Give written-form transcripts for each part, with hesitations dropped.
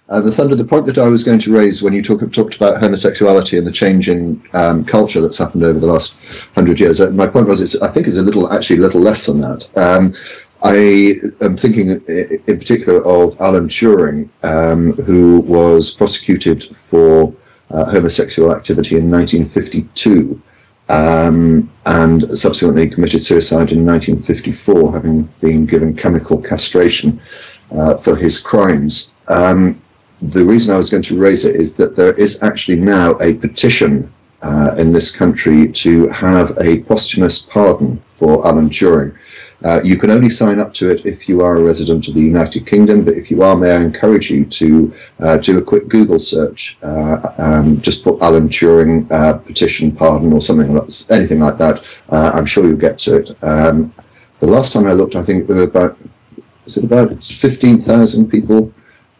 The point that I was going to raise when you talked about homosexuality and the change in culture that's happened over the last 100 years, my point was, I think it's a little less than that. I am thinking in particular of Alan Turing, who was prosecuted for homosexual activity in 1952 and subsequently committed suicide in 1954, having been given chemical castration for his crimes. The reason I was going to raise it is that there is actually now a petition in this country to have a posthumous pardon for Alan Turing. You can only sign up to it if you are a resident of the United Kingdom, but if you are, may I encourage you to do a quick Google search. Just put Alan Turing petition pardon or something, anything like that. I'm sure you'll get to it. The last time I looked, I think there were about 15,000 people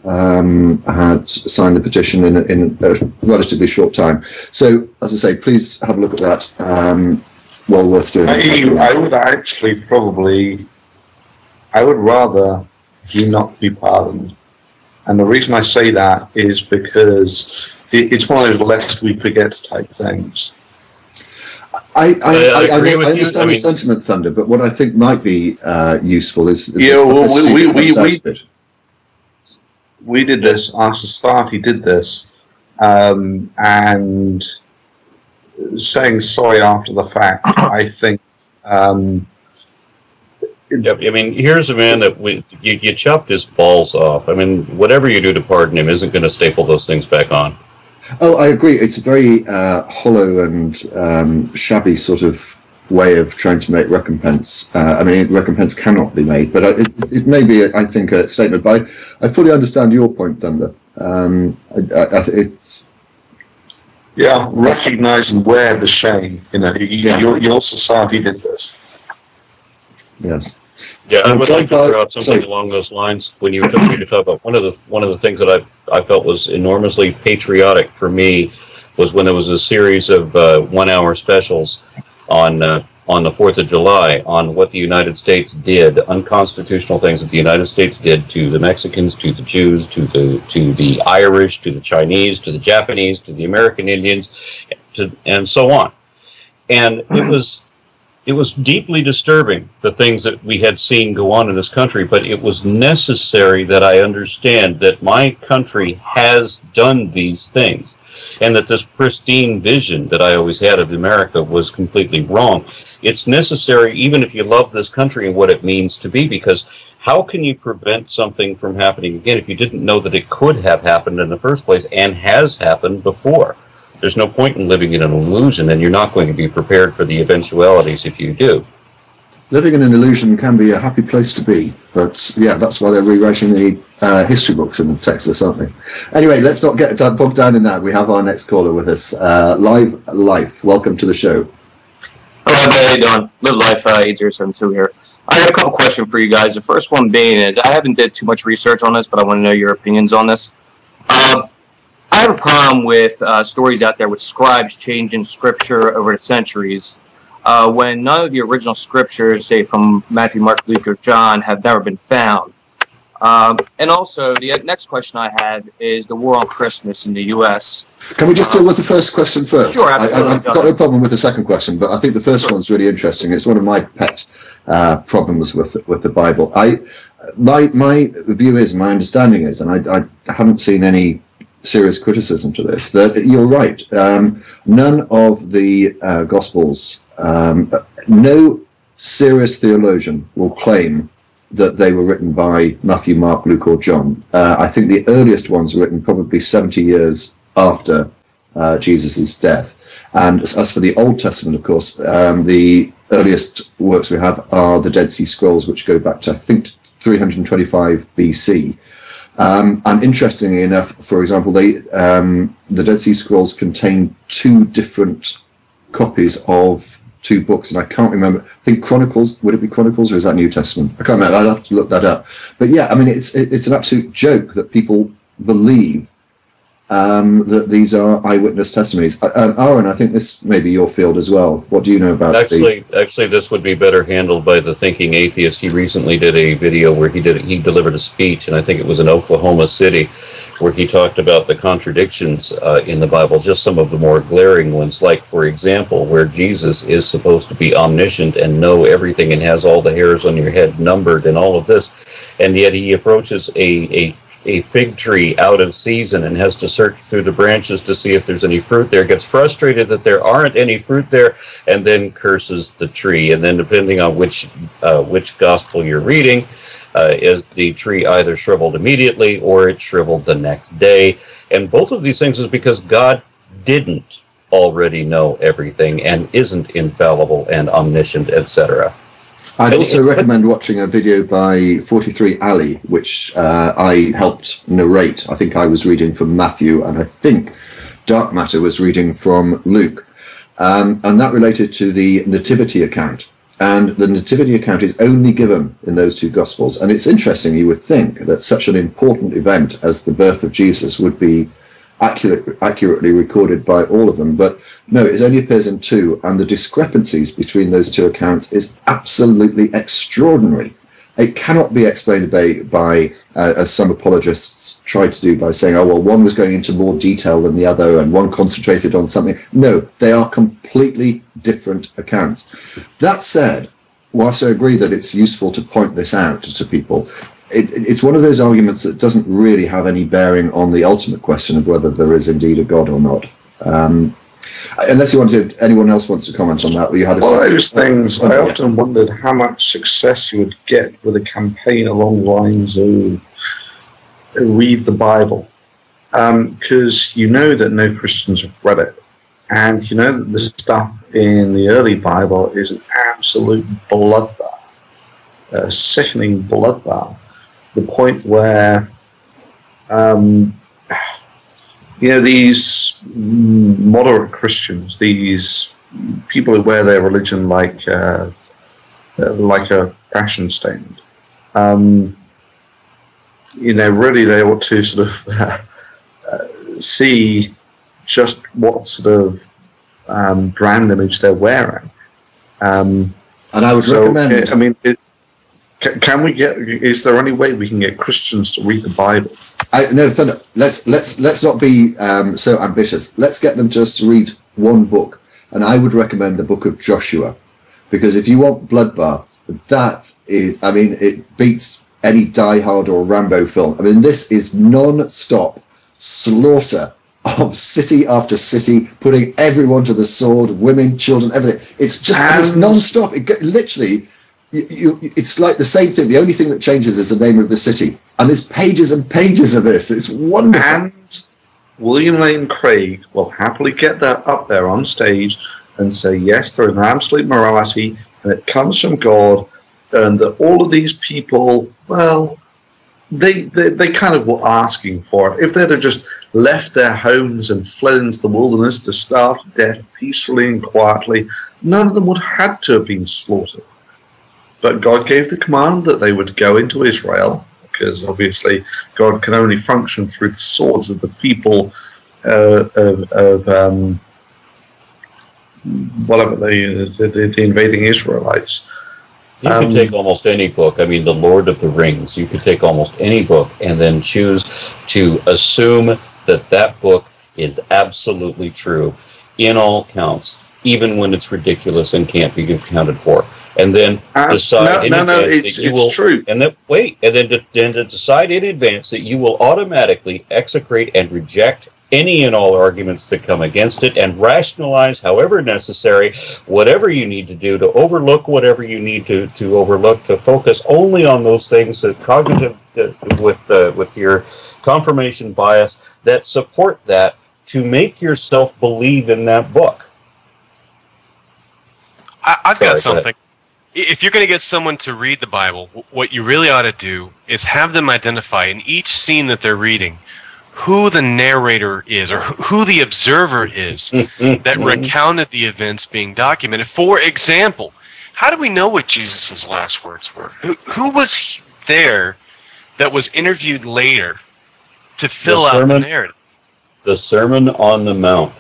had signed the petition in a relatively short time. So, as I say, please have a look at that. Well worth doing. I would actually I would rather he not be pardoned. And the reason I say that is because it's one of those lest we forget type things. I understand the sentiment, Thunder, but what I think might be useful is we did this, our society did this, and saying sorry after the fact, I think. Yep, I mean, here's a man that you chopped his balls off. I mean, whatever you do to pardon him isn't going to staple those things back on. Oh, I agree. It's a very hollow and shabby sort of way of trying to make recompense. I mean, recompense cannot be made, but it may be, I think, a statement. But I fully understand your point, Thunder. It's... Yeah, recognise and wear the shame. You know, your society did this. Yes. Yeah, I would like to throw out something along those lines. When you were to talk about one of the things that I felt was enormously patriotic for me was when there was a series of 1-hour specials on the 4th of July on what the United States did, unconstitutional things that the United States did to the Mexicans, to the Jews, to the Irish, to the Chinese, to the Japanese, to the American Indians, and so on. And it was deeply disturbing, the things that we had seen go on in this country, but it was necessary that I understand that my country has done these things, and that this pristine vision that I always had of America was completely wrong. It's necessary, even if you love this country and what it means to be, because how can you prevent something from happening again if you didn't know that it could have happened in the first place and has happened before? There's no point in living in an illusion, and you're not going to be prepared for the eventualities if you do. Living in an illusion can be a happy place to be, but yeah, that's why they're rewriting the history books in Texas, aren't they? Anyway, let's not get bogged down in that. We have our next caller with us. Life, welcome to the show. Hello, how you doing? Live Life 8072 here. I have a couple questions for you guys. The first one being is, I haven't did too much research on this, but I want to know your opinions on this. I have a problem with stories out there with scribes changing scripture over the centuries when none of the original scriptures, say from Matthew, Mark, Luke, or John, have never been found. And also, the next question I had is the war on Christmas in the U.S. Can we just deal with the first question first? Sure, absolutely. I've got no problem with the second question, but I think the first one's really interesting. It's one of my pet problems with the Bible. My view is, my understanding is, and I haven't seen any serious criticism to this, that you're right. None of the Gospels, no serious theologian will claim that they were written by Matthew, Mark, Luke, or John. I think the earliest ones were written probably 70 years after Jesus' death. And as for the Old Testament, of course, the earliest works we have are the Dead Sea Scrolls, which go back to, I think, 325 BC. And interestingly enough, for example, the Dead Sea Scrolls contain two different copies of two books, and I can't remember. I think Chronicles, would it be Chronicles, or is that New Testament? I can't remember. I'd have to look that up. But yeah, I mean, it's an absolute joke that people believe that these are eyewitness testimonies. Aaron, I think this may be your field as well. What do you know about actually, this would be better handled by the Thinking Atheist. He recently did a video where he delivered a speech, and I think it was in Oklahoma City, where he talked about the contradictions in the Bible, just some of the more glaring ones, like, for example, where Jesus is supposed to be omniscient and know everything and has all the hairs on your head numbered and all of this, and yet he approaches a fig tree out of season and has to search through the branches to see if there's any fruit there, gets frustrated that there aren't any fruit there, and then curses the tree. And then depending on which gospel you're reading, is the tree either shriveled immediately or it shriveled the next day. And both of these things is because God didn't already know everything and isn't infallible and omniscient, etc. I'd also recommend watching a video by 43 Ali, which I helped narrate. I think I was reading from Matthew, and I think Dark Matter was reading from Luke. And that related to the nativity account. And the nativity account is only given in those two gospels. And it's interesting, you would think that such an important event as the birth of Jesus would be accurately recorded by all of them, but no, it only appears in two, and the discrepancies between those two accounts is absolutely extraordinary. It cannot be explained by as some apologists try to do, by saying, oh, well, one was going into more detail than the other and one concentrated on something. No, they are completely different accounts. That said, whilst I agree that it's useful to point this out to people, it's one of those arguments that doesn't really have any bearing on the ultimate question of whether there is indeed a God or not. Unless anyone else wants to comment on that. You had those things, I often wondered how much success you would get with a campaign along the lines of read the Bible. Because you know that no Christians have read it. And you know that the stuff in the early Bible is an absolute bloodbath, a sickening bloodbath. The point where, these moderate Christians, these people who wear their religion like a fashion statement, really they ought to sort of see just what sort of brand image they're wearing. And I would recommend. I mean, can we get? Is there any way we can get Christians to read the Bible? No, Thunder. Let's not be so ambitious. Let's get them just to read one book, and I would recommend the book of Joshua, because if you want bloodbaths, that is, I mean, it beats any Die Hard or Rambo film. I mean, this is non-stop slaughter of city after city, putting everyone to the sword, women, children, everything. It's just it's non-stop. It literally. It's like the same thing. The only thing that changes is the name of the city. And there's pages and pages of this. It's wonderful. And William Lane Craig will happily get that up there on stage and say, yes, there is an absolute morality, and it comes from God, and that all of these people, well, they kind of were asking for it. If they'd have just left their homes and fled into the wilderness to starve to death peacefully and quietly, none of them would have had to have been slaughtered. But God gave the command that they would go into Israel, because obviously God can only function through the swords of the people whatever the invading Israelites. You could take almost any book. I mean, The Lord of the Rings. You could take almost any book and then choose to assume that that book is absolutely true in all counts, even when it's ridiculous and can't be accounted for. And then decide it's true. And then to decide in advance that you will automatically execrate and reject any and all arguments that come against it, and rationalize, however necessary, whatever you need to do to overlook whatever you need to overlook, to focus only on those things that cognitive with your confirmation bias that support that, to make yourself believe in that book. I've got something. If you're going to get someone to read the Bible, what you really ought to do is have them identify in each scene that they're reading who the narrator is, or who the observer is that recounted the events being documented. For example, how do we know what Jesus' last words were? Who was there that was interviewed later to fill out the narrative? The Sermon on the Mount,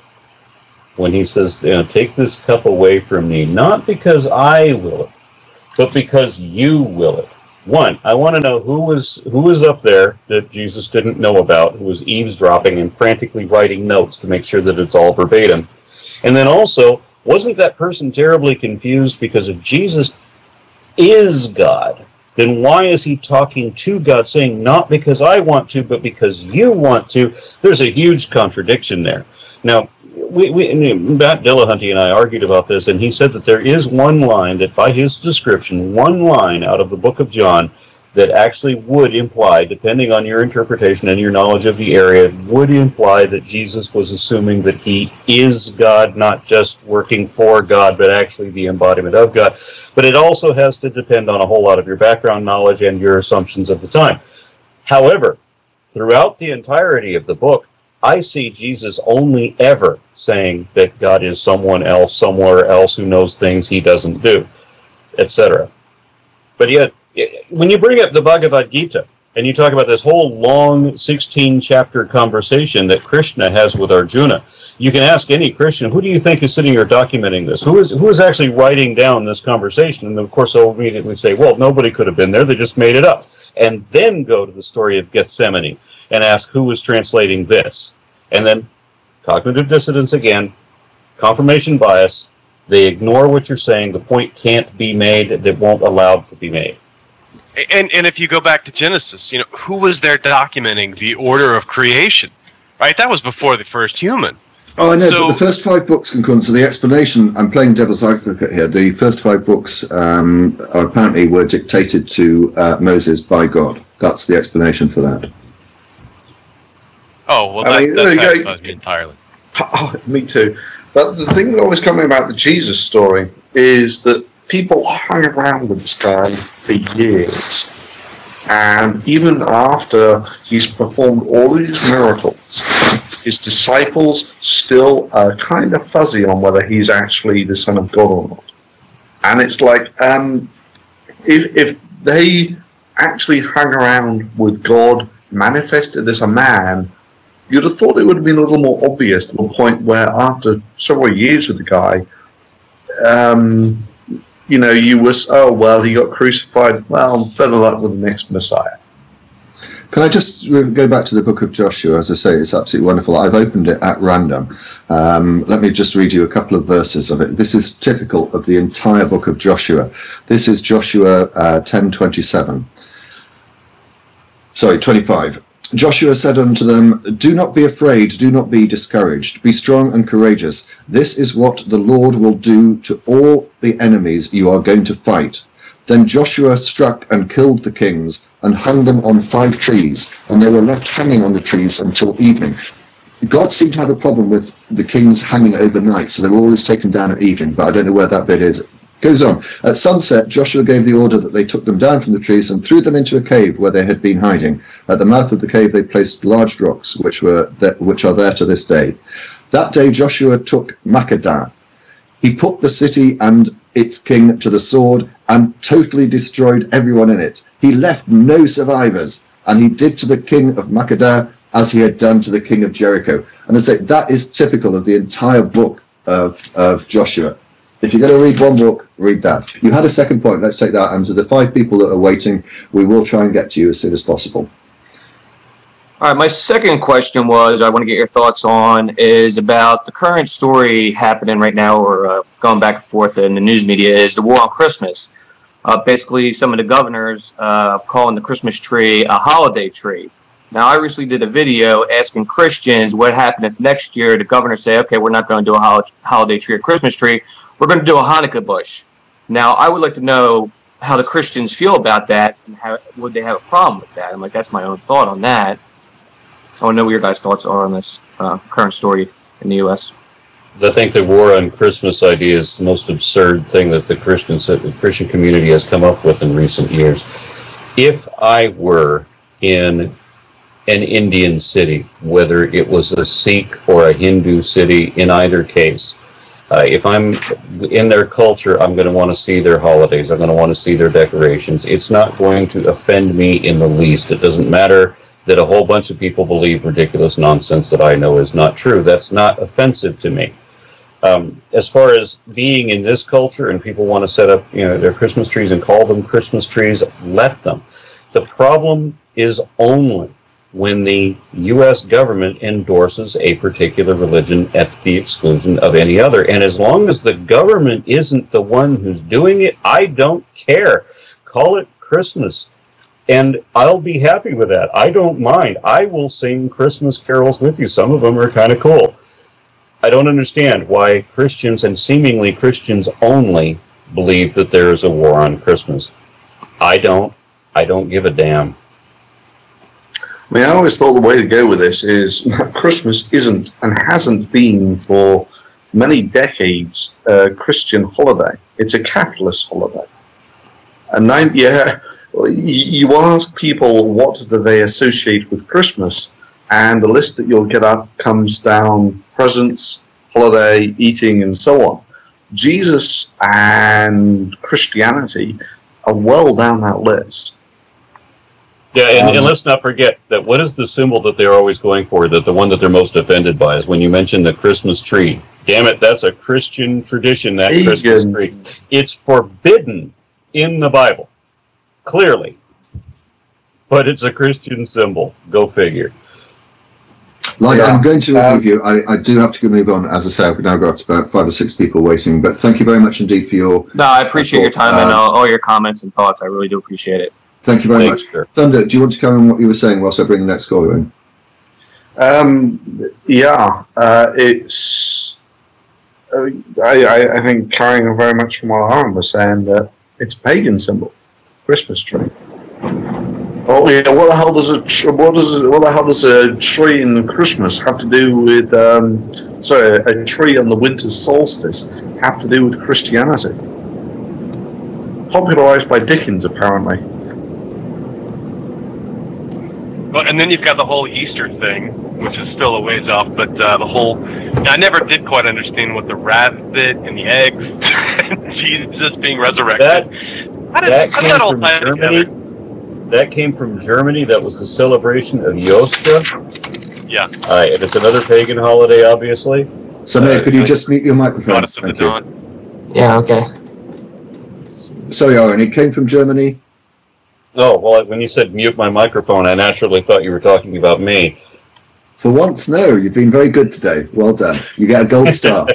when he says, take this cup away from me, not because I will it, but because you will it. One, I want to know who was up there that Jesus didn't know about, who was eavesdropping and frantically writing notes to make sure that it's all verbatim. And then also, wasn't that person terribly confused? Because if Jesus is God, then why is he talking to God, saying, not because I want to, but because you want to? There's a huge contradiction there. Now, Matt Dillahunty and I argued about this, and he said that there is one line that, by his description, one line out of the book of John that actually would imply, depending on your interpretation and your knowledge of the area, would imply that Jesus was assuming that he is God, not just working for God, but actually the embodiment of God. But it also has to depend on a whole lot of your background knowledge and your assumptions of the time. However, throughout the entirety of the book, I see Jesus only ever saying that God is someone else, somewhere else, who knows things he doesn't do, etc. But yet, when you bring up the Bhagavad Gita, and you talk about this whole long 16-chapter conversation that Krishna has with Arjuna, you can ask any Christian, who do you think is sitting here documenting this? Who is actually writing down this conversation? And of course, they'll immediately say, well, nobody could have been there, they just made it up. And then go to the story of Gethsemane and ask who was translating this. And then cognitive dissonance again, confirmation bias, they ignore what you're saying, the point can't be made, that won't allow it to be made. And if you go back to Genesis, who was there documenting the order of creation? Right? That was before the first human. Oh, I know, but the first 5 books, so the explanation, I'm playing devil's advocate here, the first 5 books apparently were dictated to Moses by God. That's the explanation for that. Oh, well, that satisfies me entirely. Oh, me too. But the thing that always comes about the Jesus story is that people hung around with this guy for years. And even after he's performed all these miracles, his disciples still are kind of fuzzy on whether he's actually the Son of God or not. And it's like, if they actually hung around with God manifested as a man, you'd have thought it would have been a little more obvious, to the point where after several years with the guy, you was, oh, well, he got crucified. Well, better luck with the next Messiah. Can I just go back to the book of Joshua? As I say, it's absolutely wonderful. I've opened it at random. Let me just read you a couple of verses of it. This is typical of the entire book of Joshua. This is Joshua 10:27. Sorry, 25. Joshua said unto them, do not be afraid, do not be discouraged. Be strong and courageous. This is what the Lord will do to all the enemies you are going to fight. Then Joshua struck and killed the kings and hung them on 5 trees, and they were left hanging on the trees until evening. God seemed to have a problem with the kings hanging overnight, so they were always taken down at evening, but I don't know where that bit is. Goes on. At sunset, Joshua gave the order that they took them down from the trees and threw them into a cave where they had been hiding. At the mouth of the cave they placed large rocks, which are there to this day. That day Joshua took Makkedah. He put the city and its king to the sword and totally destroyed everyone in it. He left no survivors, and he did to the king of Makkedah as he had done to the king of Jericho. And I say that is typical of the entire book of Joshua. If you're going to read one book, read that. You had a second point. Let's take that. And to the 5 people that are waiting, we will try and get to you as soon as possible. All right, my second question was, I want to get your thoughts on, is about the current story happening right now, or going back and forth in the news media, is the war on Christmas. Basically, some of the governors calling the Christmas tree a holiday tree. Now, I recently did a video asking Christians what happened if next year the governors say, okay, we're not going to do a holiday tree or Christmas tree, we're going to do a Hanukkah bush. Now, I would like to know how the Christians feel about that, and how would they have a problem with that? I'm like, that's my own thought on that. I want to know what your guys' thoughts are on this current story in the U.S. I think the war on Christmas idea is the most absurd thing that the Christian community has come up with in recent years. If I were in an Indian city, whether it was a Sikh or a Hindu city, in either case, if I'm in their culture, I'm going to want to see their holidays. I'm going to want to see their decorations. It's not going to offend me in the least. It doesn't matter that a whole bunch of people believe ridiculous nonsense that I know is not true. That's not offensive to me. As far as being in this culture and people want to set up, their Christmas trees and call them Christmas trees, let them. The problem is only when the U.S. government endorses a particular religion at the exclusion of any other. And as long as the government isn't the one who's doing it, I don't care. Call it Christmas. And I'll be happy with that. I don't mind. I will sing Christmas carols with you. Some of them are kind of cool. I don't understand why Christians, and seemingly Christians only, believe that there is a war on Christmas. I don't give a damn. I mean, I always thought the way to go with this is Christmas isn't and hasn't been for many decades a Christian holiday. It's a capitalist holiday. And now, you ask people what do they associate with Christmas, and the list that you'll get up comes down presents, holiday, eating, and so on. Jesus and Christianity are well down that list. Yeah, and let's not forget that what is the symbol that they're always going for, that the one that they're most offended by is when you mention the Christmas tree. Damn it, that's a Christian tradition, that Christmas tree. It's forbidden in the Bible, clearly. But it's a Christian symbol. Go figure. I'm going to remove you. I do have to move on. As I say, I've now got about 5 or 6 people waiting. But thank you very much indeed for your... No, I appreciate your time and all your comments and thoughts. I really do appreciate it. Thank you very much. Sure. Thunder, do you want to comment on what you were saying whilst I bring the next caller in? It's... I think carrying very much from what Aaron was saying, that it's a pagan symbol, Christmas tree. Oh yeah, what the hell does a tree in Christmas have to do with a tree on the winter solstice have to do with Christianity? Popularized by Dickens, apparently. Well, and then you've got the whole Easter thing, which is still a ways off, but I never did quite understand what the rabbit and the eggs and Jesus being resurrected. How did that all tie together? That came from Germany. That was the celebration of Josta. Yeah. And it's another pagan holiday, obviously. So, Mayor, could you just mute your microphone? Goddess of the dawn. Yeah, okay. Sorry, Owen, it came from Germany? Oh, well, when you said mute my microphone, I naturally thought you were talking about me. For once, no. You've been very good today. Well done. You get a gold star.